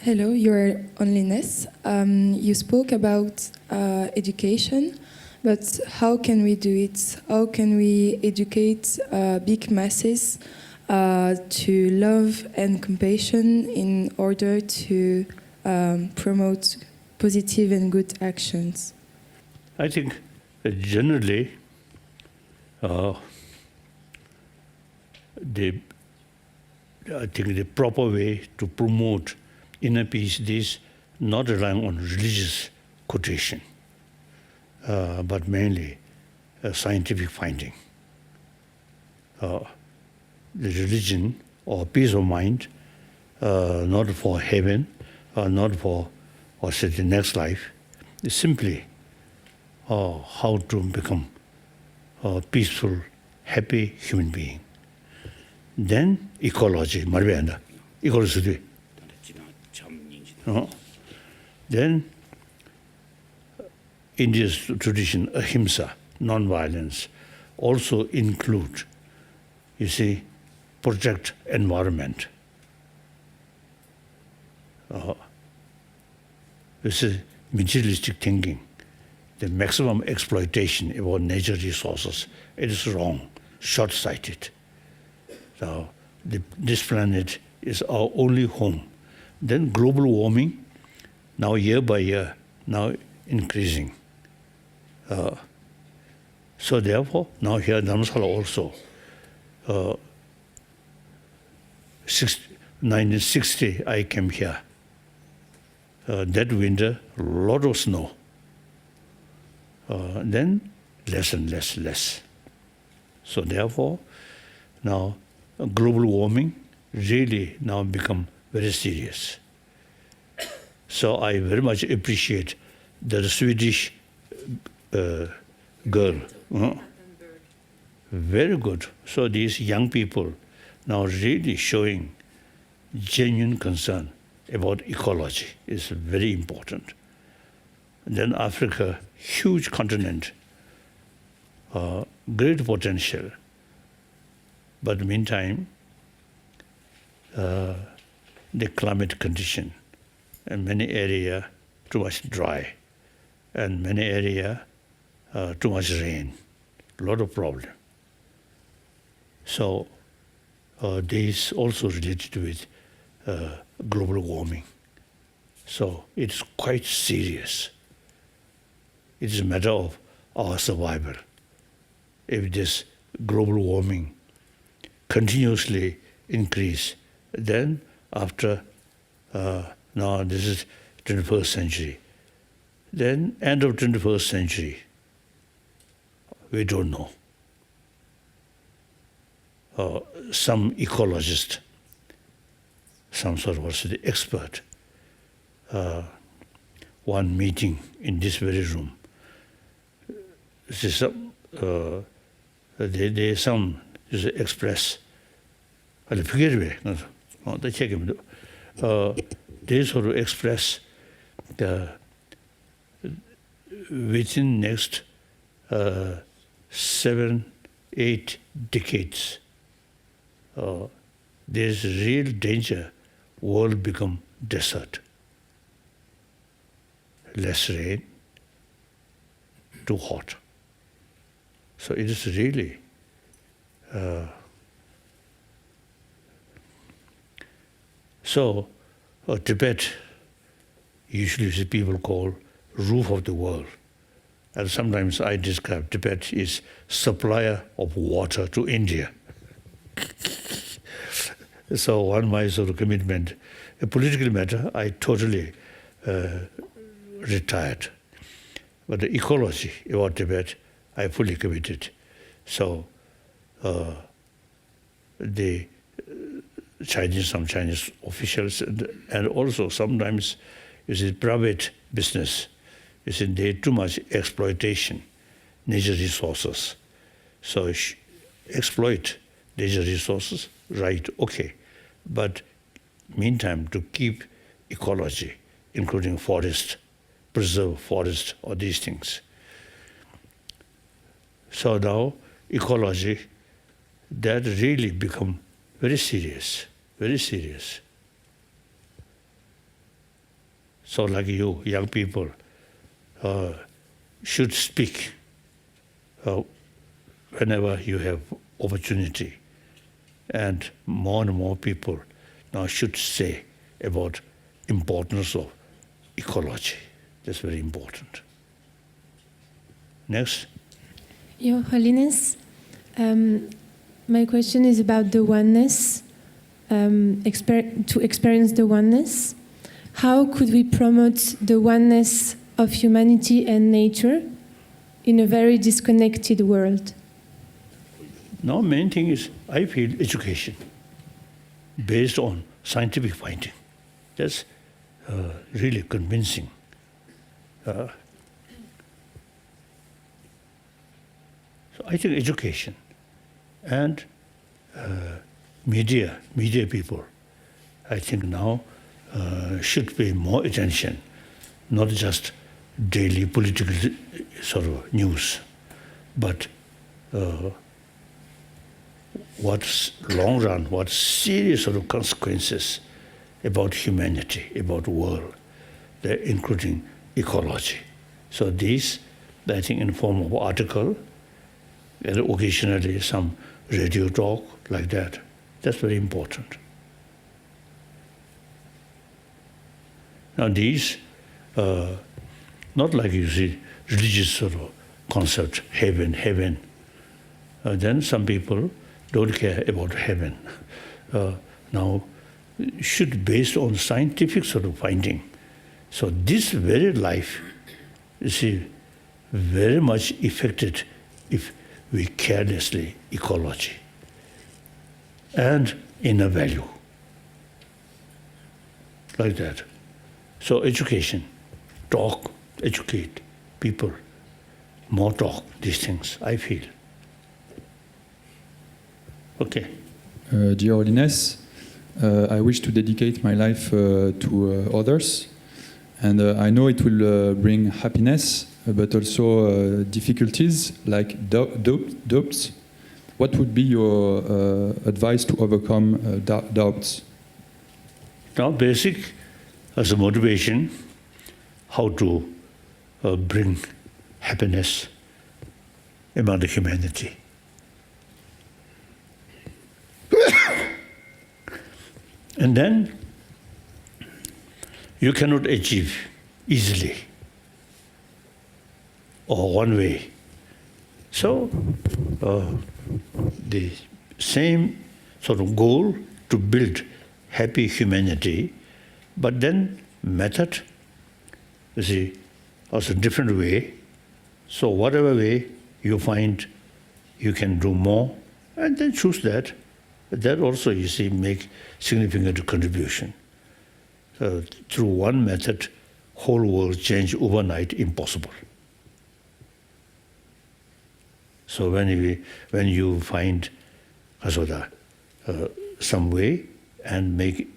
Hello, Your Onlyness. You spoke about education, but how can we do it? How can we educate big masses to love and compassion in order to promote positive and good actions? I think that generally the proper way to promote inner peace is not relying on religious quotation, but mainly scientific finding. The religion or peace of mind, not for heaven, not for the next life, is simply how to become a peaceful, happy human being. Then ecology, marvenda, ecology. Then India's tradition, ahimsa, non-violence, also include, you see, protect environment. This is materialistic thinking, the maximum exploitation about nature resources. It is wrong, short-sighted. So this planet is our only home. Then global warming, now year by year, now increasing. So therefore, now here in Dharamsala also, 1960 I came here. That winter, a lot of snow. Then less and less. So therefore, now global warming really now become very serious. So I very much appreciate the Swedish girl. Very good. So these young people now really showing genuine concern about ecology is very important. Then Africa, huge continent, great potential. But meantime, the climate condition, and many area too much dry, and many area too much rain, a lot of problem. So this also related with global warming. So it's quite serious. It is a matter of our survival. If this global warming continuously increase, then after, now this is 21st century, then end of 21st century, we don't know. Some ecologist, some sort of expert, one meeting in this very room, they some express, they sort of express within next 7-8 decades, there's real danger world become desert. Less rain, too hot. So it is really Tibet, usually people call roof of the world. And sometimes I describe Tibet is supplier of water to India. So one my sort of commitment, a political matter, I totally retired. But the ecology about Tibet, I fully committed. So the some Chinese officials, and also sometimes you see private business, you see they too much exploitation, nature resources. So exploit nature resources, right, okay. But meantime, to keep ecology, including forest, preserve forest, or these things. So now ecology, that really become very serious, very serious. So like you, young people, should speak whenever you have opportunity. And more people now should say about importance of ecology. That's very important. Next. Your Holiness, my question is about the oneness, to experience the oneness. How could we promote the oneness of humanity and nature in a very disconnected world? Now, main thing is, I feel education based on scientific finding. That's really convincing. So I think education and media people, I think now should pay more attention, not just daily political sort of news, but what's long run, what serious sort of consequences about humanity, about world, including ecology. So these, I think, in form of article, and occasionally some radio talk like that. That's very important. Now these, not like you see religious sort of concept, heaven. Then some people don't care about heaven. Now, should based on scientific sort of finding. So this very life, you see, very much affected if we carelessly ecology and inner value, like that. So education, talk, educate people, more talk, these things, I feel. Okay. Dear Holiness, I wish to dedicate my life to others, and I know it will bring happiness, but also difficulties like doubts. What would be your advice to overcome doubts? Now, basic as a motivation, how to bring happiness among the humanity. And then you cannot achieve easily or one way. So the same sort of goal to build happy humanity, but then method, you see, also different way. So whatever way you find you can do more, and then choose that. That also, you see, make significant contribution. Through one method, whole world change overnight, impossible. So when you find some way and make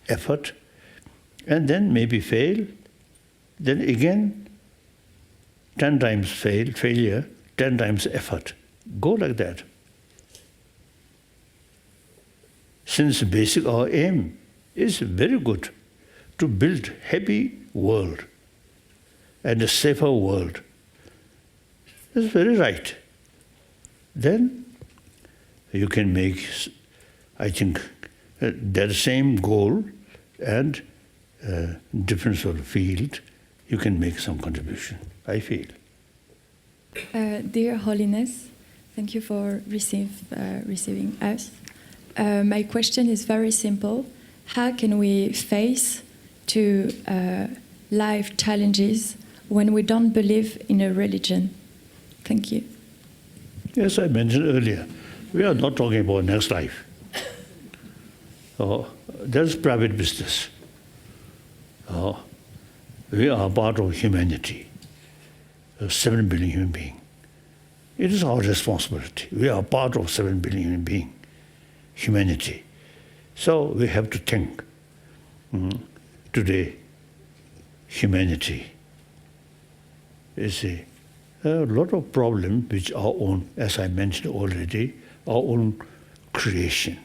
effort, and then maybe fail, then again 10 times failure, 10 times effort. Go like that. Since basic our aim is very good to build happy world and a safer world. That's very right. Then you can make, I think, that same goal and different sort of field, you can make some contribution, I feel. Dear Holiness, thank you for receiving us. My question is very simple. How can we face to life challenges when we don't believe in a religion? Thank you. Yes, I mentioned earlier, we are not talking about next life. That's private business. We are part of humanity, 7 billion human beings. It is our responsibility. We are part of 7 billion human beings, humanity. So we have to think today, humanity is a lot of problems which our own, as I mentioned already, our own creation.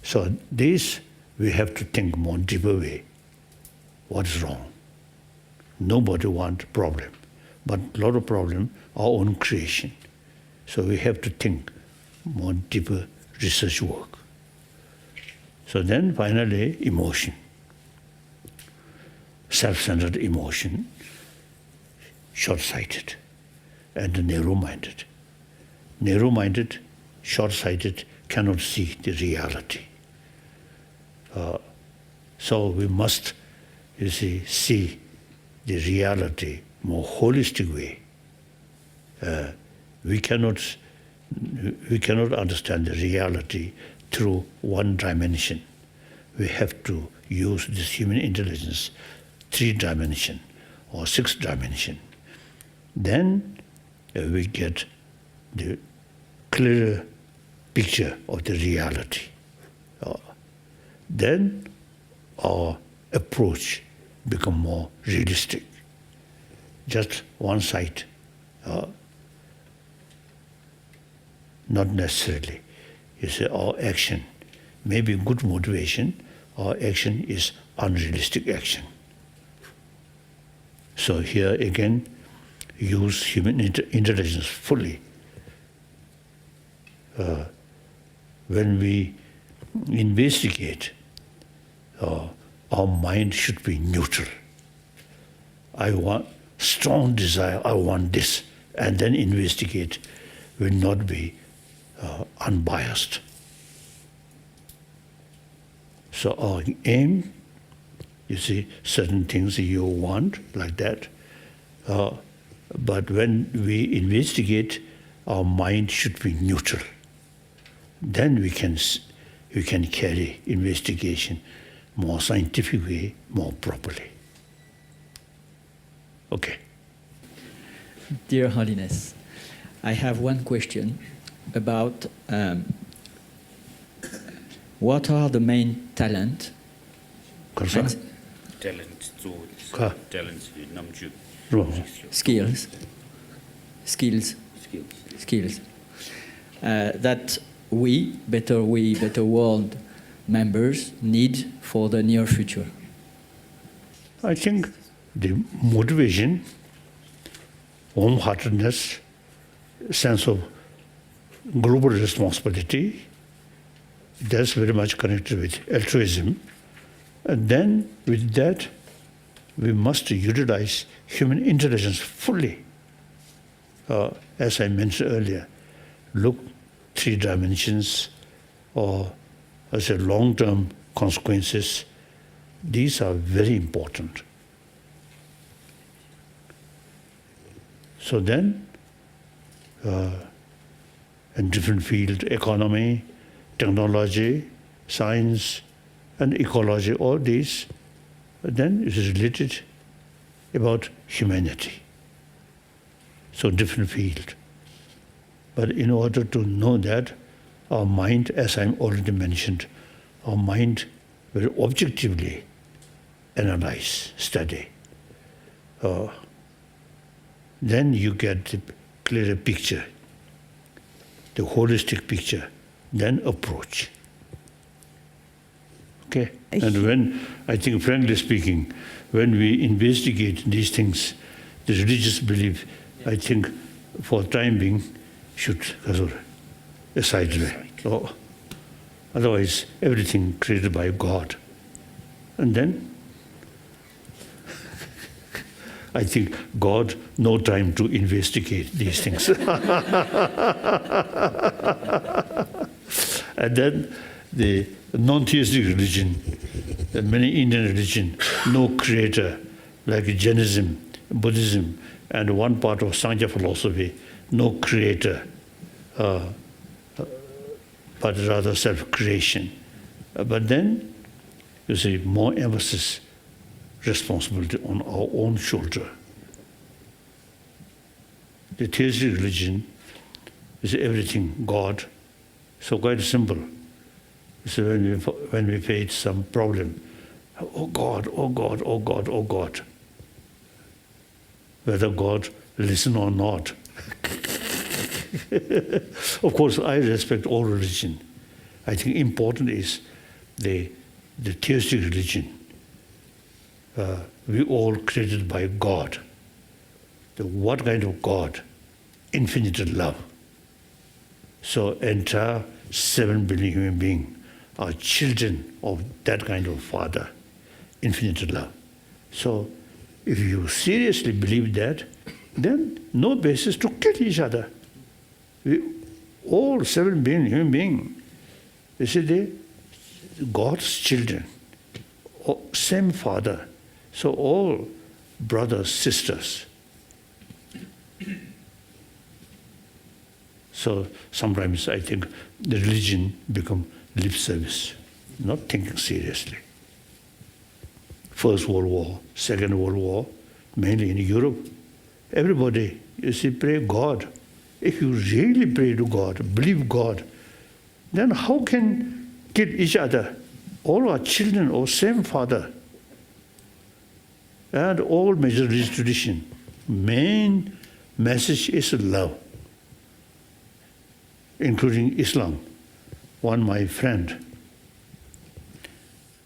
So this we have to think more deeper way. what is wrong. Nobody wants problem, but a lot of problem our own creation. So we have to think more deeper research work. So then finally, emotion. Self-centered emotion, short-sighted and narrow-minded. Narrow-minded, short-sighted cannot see the reality. So we must, see the reality more holistic way. We cannot understand the reality through one dimension. We have to use this human intelligence 3 dimension or 6 dimension. Then we get the clearer picture of the reality. Then our approach become more realistic. Just one side, not necessarily. Our action may be good motivation, our action is unrealistic action. So here again, use human intelligence fully. When we investigate, our mind should be neutral. I want strong desire, I want this, and then investigate will not be unbiased. So our aim, certain things you want like that, but when we investigate, our mind should be neutral. Then we can carry investigation more scientific way, more properly. Okay. Dear Holiness, I have one question about what are the main talent? Talent skills that we, Better World members need for the near future. I think the motivation, warm-heartedness, sense of global responsibility, that's very much connected with altruism. And then with that, we must utilize human intelligence fully. As I mentioned earlier, look 3 dimensions or as a long-term consequences. These are very important. So then, in different fields, economy, technology, science, and ecology, all these, then it is related about humanity. So different field. But in order to know that, our mind, as I already mentioned, our mind will objectively analyze, study. Then you get the clearer picture, the holistic picture, then approach. Okay? And when, I think frankly speaking, when we investigate these things, the religious belief, I think for the time being, should aside. Otherwise, everything created by God. And then, I think God, no time to investigate these things. And then the non-theistic religion, many Indian religion, no creator, like Jainism, Buddhism, and one part of Sankhya philosophy, no creator, but rather self-creation. But then, more emphasis, responsibility on our own shoulder. The theistic religion is everything God, so quite simple. So when we face some problem, oh God, oh God, oh God, oh God. Whether God listen or not. Of course, I respect all religion. I think important is the theistic religion. we all created by God. What kind of God? Infinite love. So entire 7 billion human beings are children of that kind of Father, infinite love. So if you seriously believe that, then no basis to kill each other. We, all 7 billion human beings, you see, they God's children, same Father. So all brothers, sisters. So sometimes I think the religion become lip service, not thinking seriously. First World War, Second World War, mainly in Europe, everybody, you see, pray God. If you really pray to God, believe God, then how can kill each other? All are children of same Father. And all major religious tradition, main message is love, including Islam. One my friend,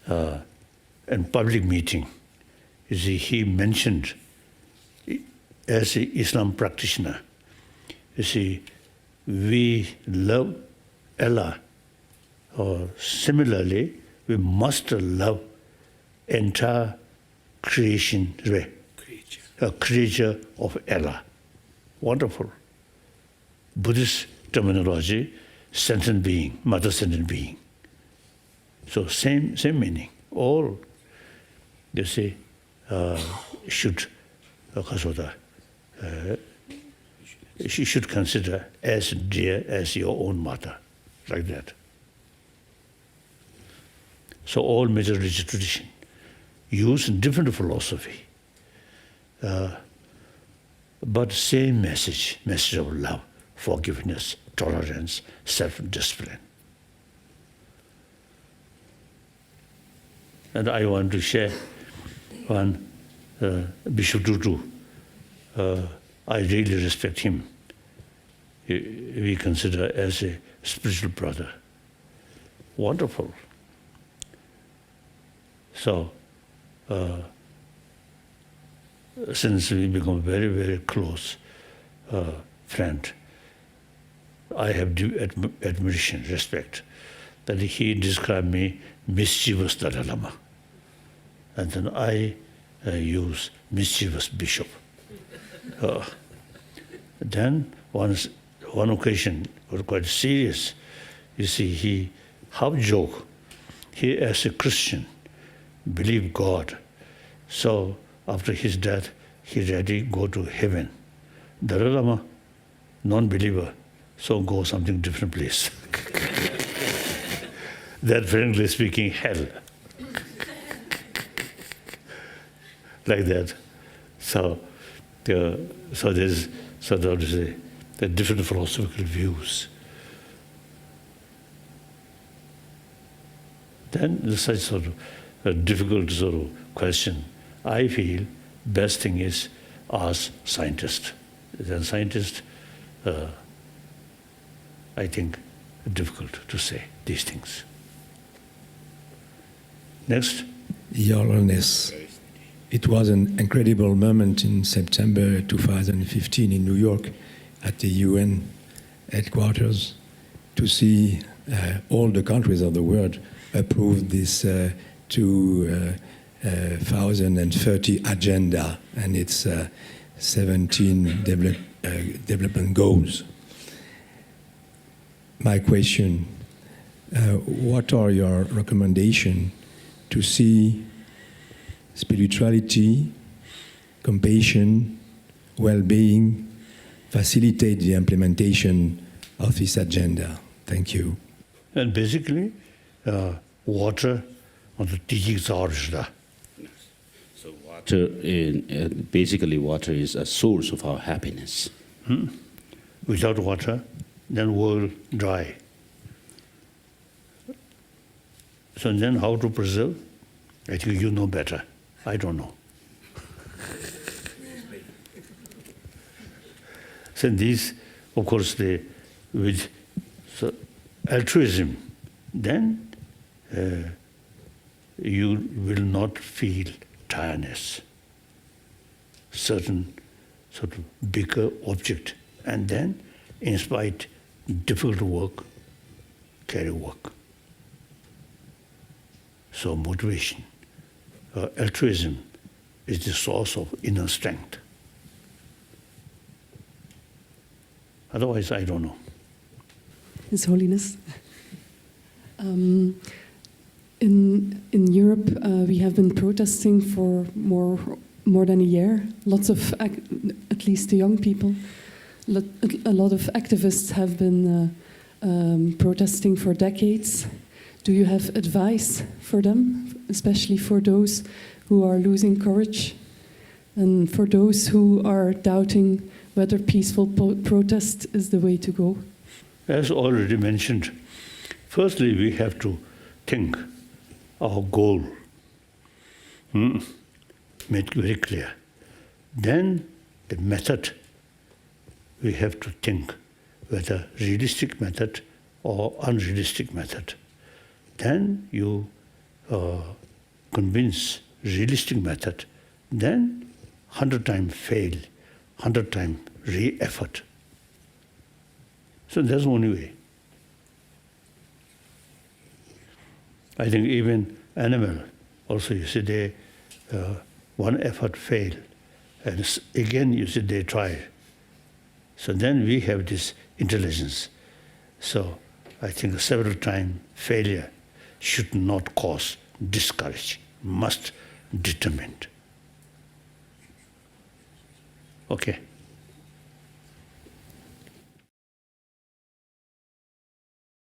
in public meeting, you see, he mentioned, as an Islam practitioner, you see, we love Allah, or similarly, we must love entire creation, a creature of Allah. Wonderful. Buddhist terminology, sentient being, mother sentient being. So same meaning. All, you see, should she should consider as dear as your own mother, like that. So all major religious tradition use different philosophy, but same message of love, forgiveness, tolerance, self-discipline. And I want to share one, Bishop Tutu. I really respect him. We consider as a spiritual brother. Wonderful. So, since we become very, very close friend, I have admiration, respect, that he described me mischievous Dalai Lama. And then I use mischievous bishop. Then one occasion was quite serious. You see, he half joke. He, as a Christian, believe God. So after his death, he ready go to heaven. Dalai Lama, non-believer, so go something different place. That, frankly speaking, hell. Like that. So there's the different philosophical views. Then there's such sort of a difficult sort of question. I feel best thing is ask scientists. Then scientists, I think, difficult to say these things. Next. Your Holiness, it was an incredible moment in September 2015 in New York at the UN headquarters to see all the countries of the world approve this 2030 agenda and its 17 development goals. My question, what are your recommendations to see spirituality, compassion, well-being facilitate the implementation of this agenda? Thank you. And basically, water on the teachings are. So water, basically water is a source of our happiness. Without water, then world dry. So then how to preserve? I think you know better. I don't know. So these, of course, with altruism, then you will not feel tiredness, certain sort of bigger object, and then, in spite difficult work, carry work. So motivation, altruism is the source of inner strength. Otherwise, I don't know. His Holiness. In Europe, we have been protesting for more than a year. Lots of, at least the young people, a lot of activists have been protesting for decades. Do you have advice for them, especially for those who are losing courage, and for those who are doubting whether peaceful protest is the way to go? As already mentioned, firstly we have to think our goal, make very clear. Then the method, we have to think whether realistic method or unrealistic method. Then you convince realistic method, then 100 times fail, 100 times re-effort. So that's the only way. I think even animal, also you see they, one effort fail, and again you see they try. So then we have this intelligence. So I think several times failure should not cause discourage, must determine. Okay.